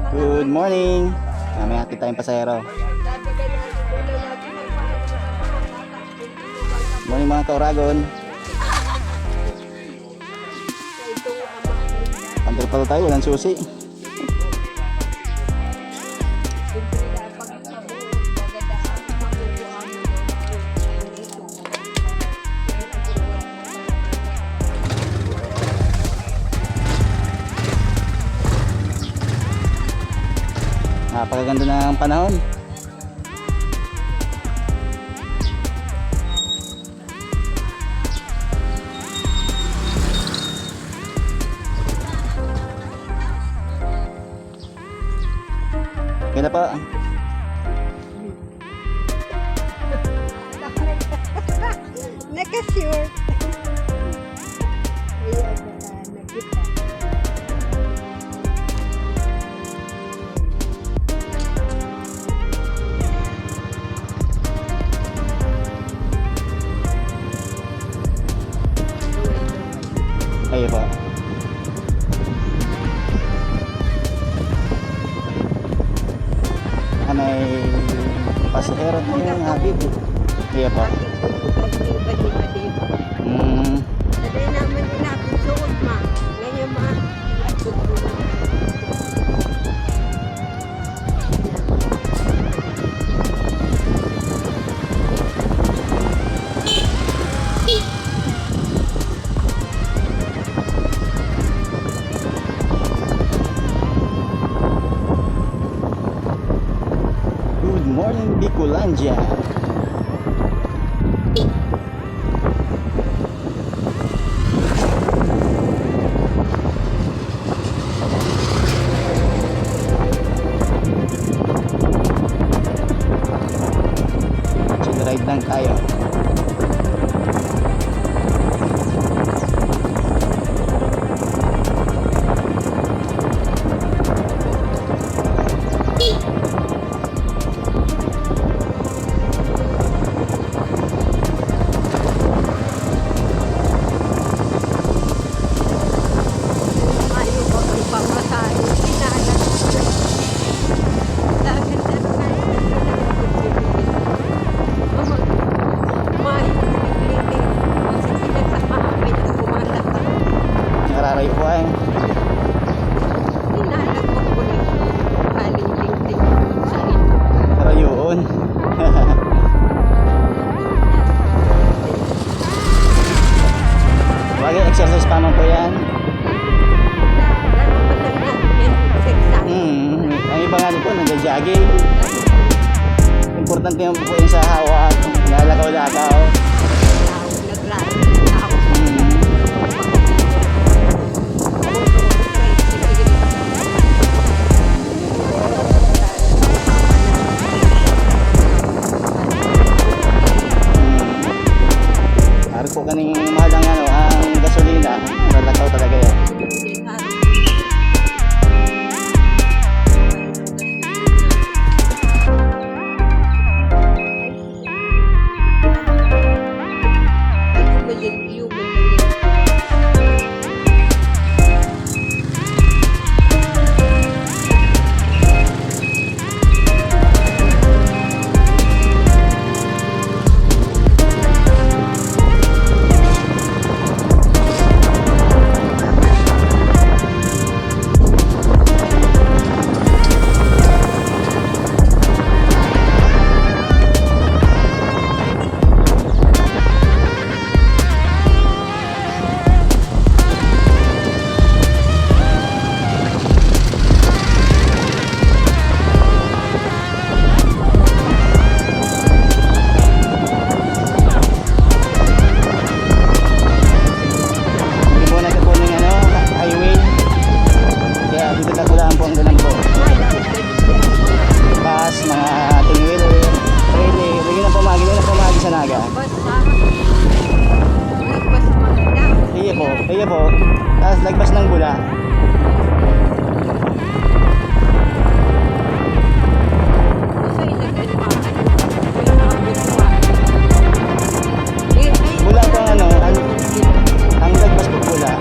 Good morning. May hatid tayong pasahero. Morning mga kauragon. Pandal pala tayo, walang susi. Napakaganda ng panahon. Kaya na pa. Nakasure. Ayan, nakita. Ayo pa. May pasahero na yung habib. Iya pa. Sabi naman nila kung suot ma. Ngayon ma. Good morning, Bicolandia. Ride lang tayo. Nararay po ay. Pero yun. Bagay exercise pa man po yan. Ang iba nga po, nag-jogging. Importante yung po yung sa hawak. Lalakaw-lakaw. Harap po kaning mahal ang gasolina. Lalakaw talaga yan. Iya po. Tapos lagpas ng bula. Bula po ang lagpas po bula.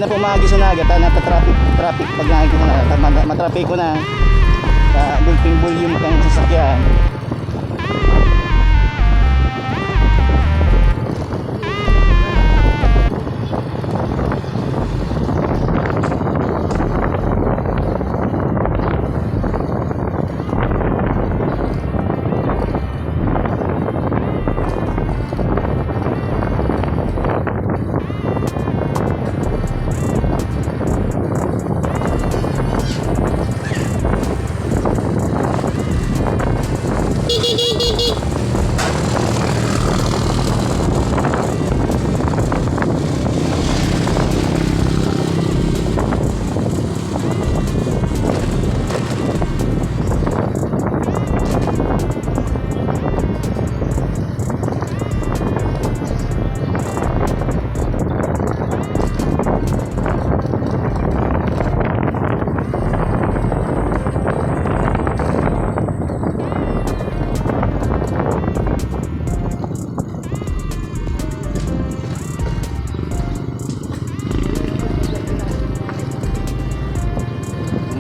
Kahit na po mga gisunaga, traffic pag nakikita na, matraffic ko na, gulping volume kang sasakyan.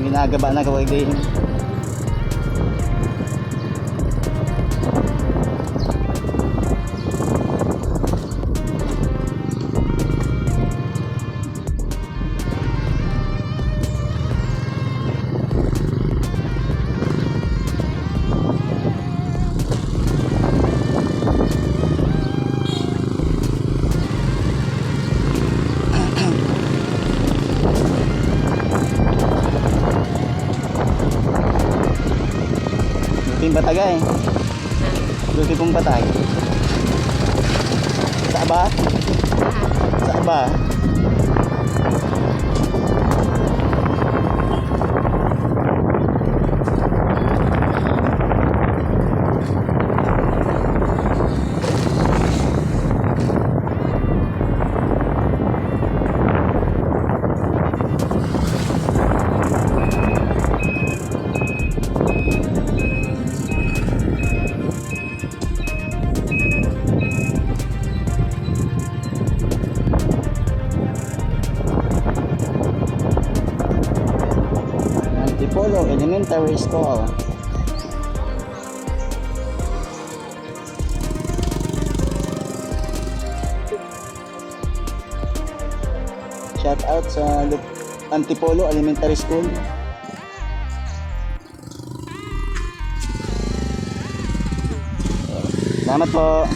Ginagaba na kawag din. Yung batagay. Dulce pong batay. Sa ba? Sa ba? Antipolo Elementary School. Shout out sa Antipolo Elementary School. Salamat po.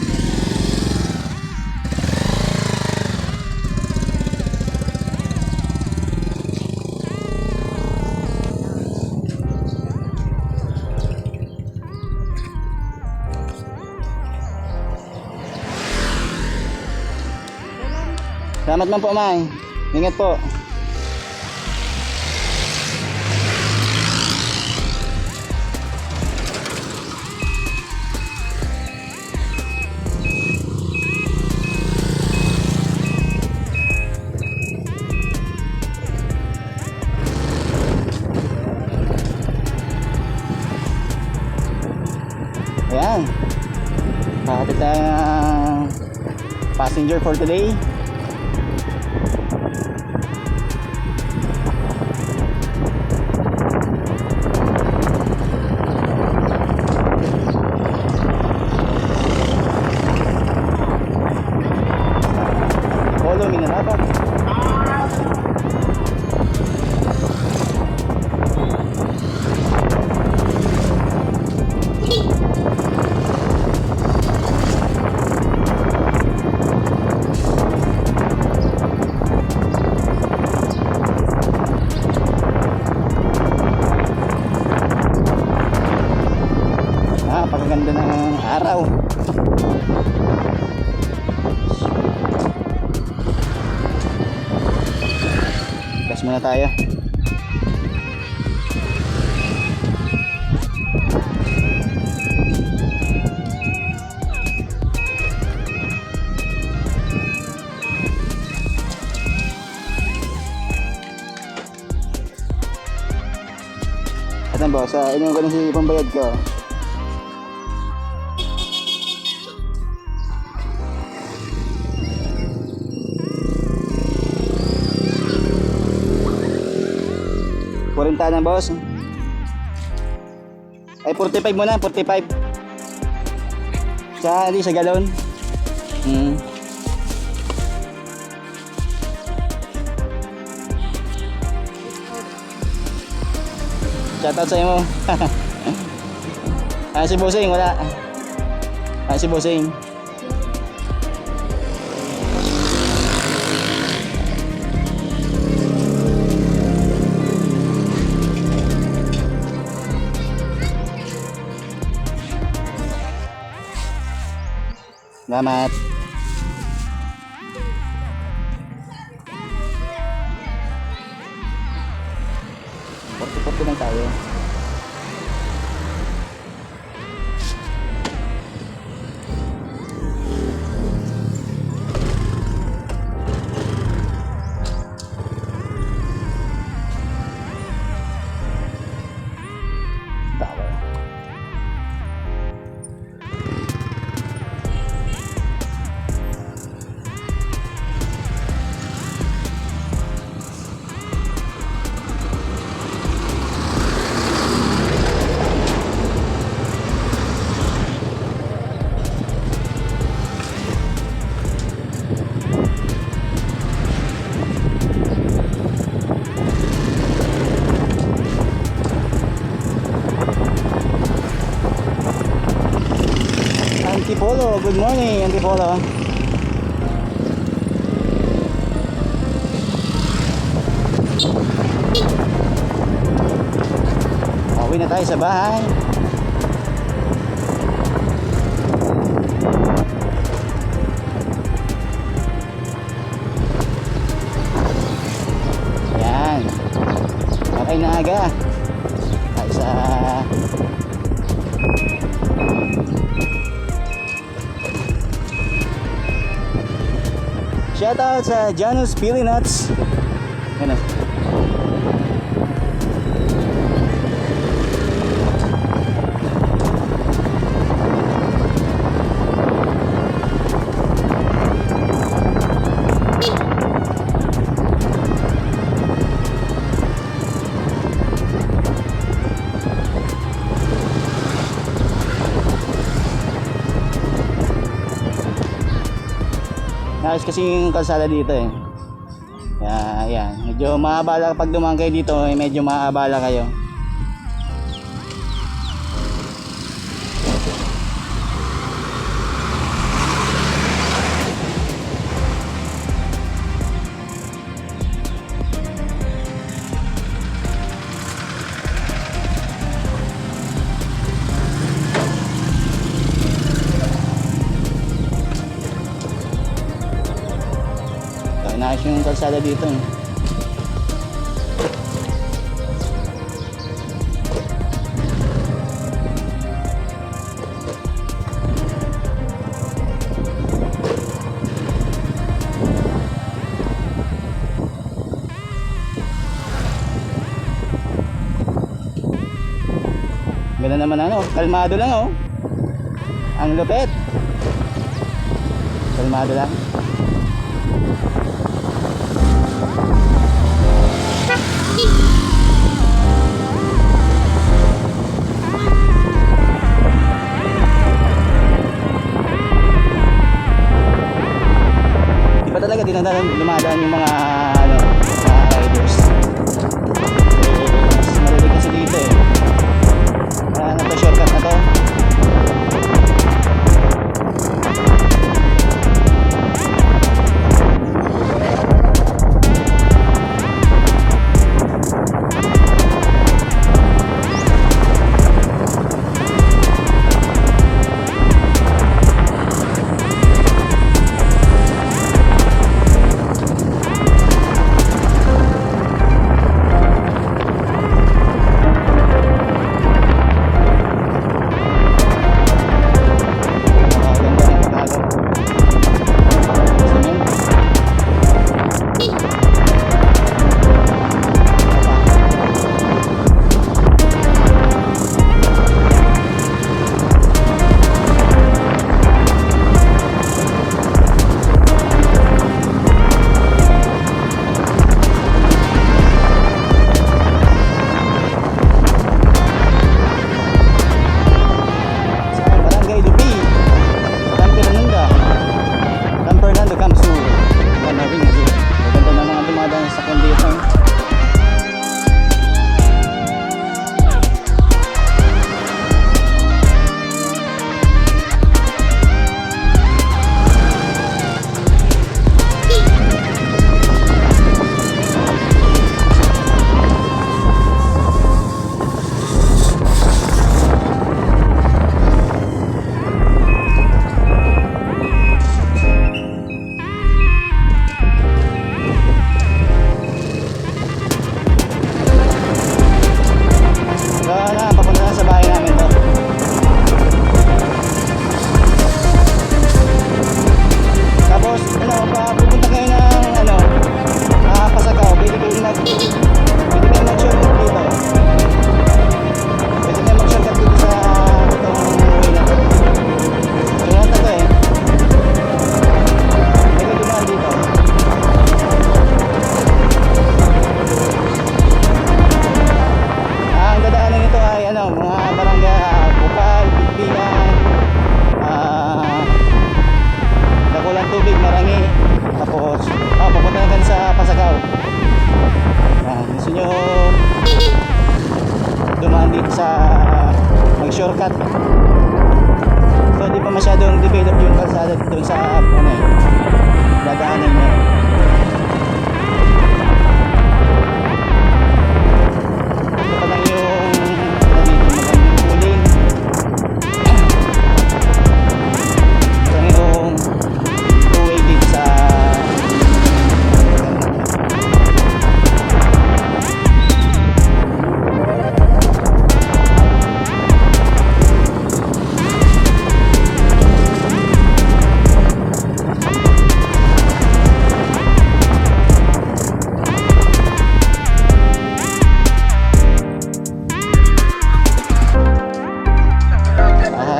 Salamat man po, May. Ingat po. Ayan. Kakapit tayo ng passenger for today. Polo Minalaba. Napakaganda ng araw. Gas muna tayo. Ito ba, sa inyong ko na si pambayad ko. punta ng boss. Ay 45 muna, 45. Sa galon. Shoutout sa mo. Si Bossing wala. Si Bossing. Salamat. Porto lang tayo. Tawa. Antipolo, good morning Antipolo. Uwi na tayo sa bahay. Yan. Okay na aga. Tayo sa shoutout sa Janus Pili Nuts. Ano? Ayos kasi yung kalsada dito eh. Kaya yan, medyo maabala pag dumaan kayo dito, medyo maabala kayo. Naayos yung kalsada dito eh. Ganda naman ano, kalmado lang oh. Ang lupit. Kalmado lang. Iba talaga din dumadaan yung mga ano, mga riders. Mas marilig kasi dito eh. Ano to, shortcut na to.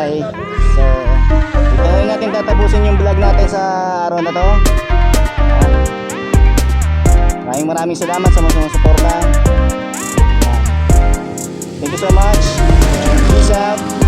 bye. So, dito na rin natin tatapusin yung vlog natin sa araw na to. Maraming salamat sa mga sumusuporta. Thank you so much. Peace out.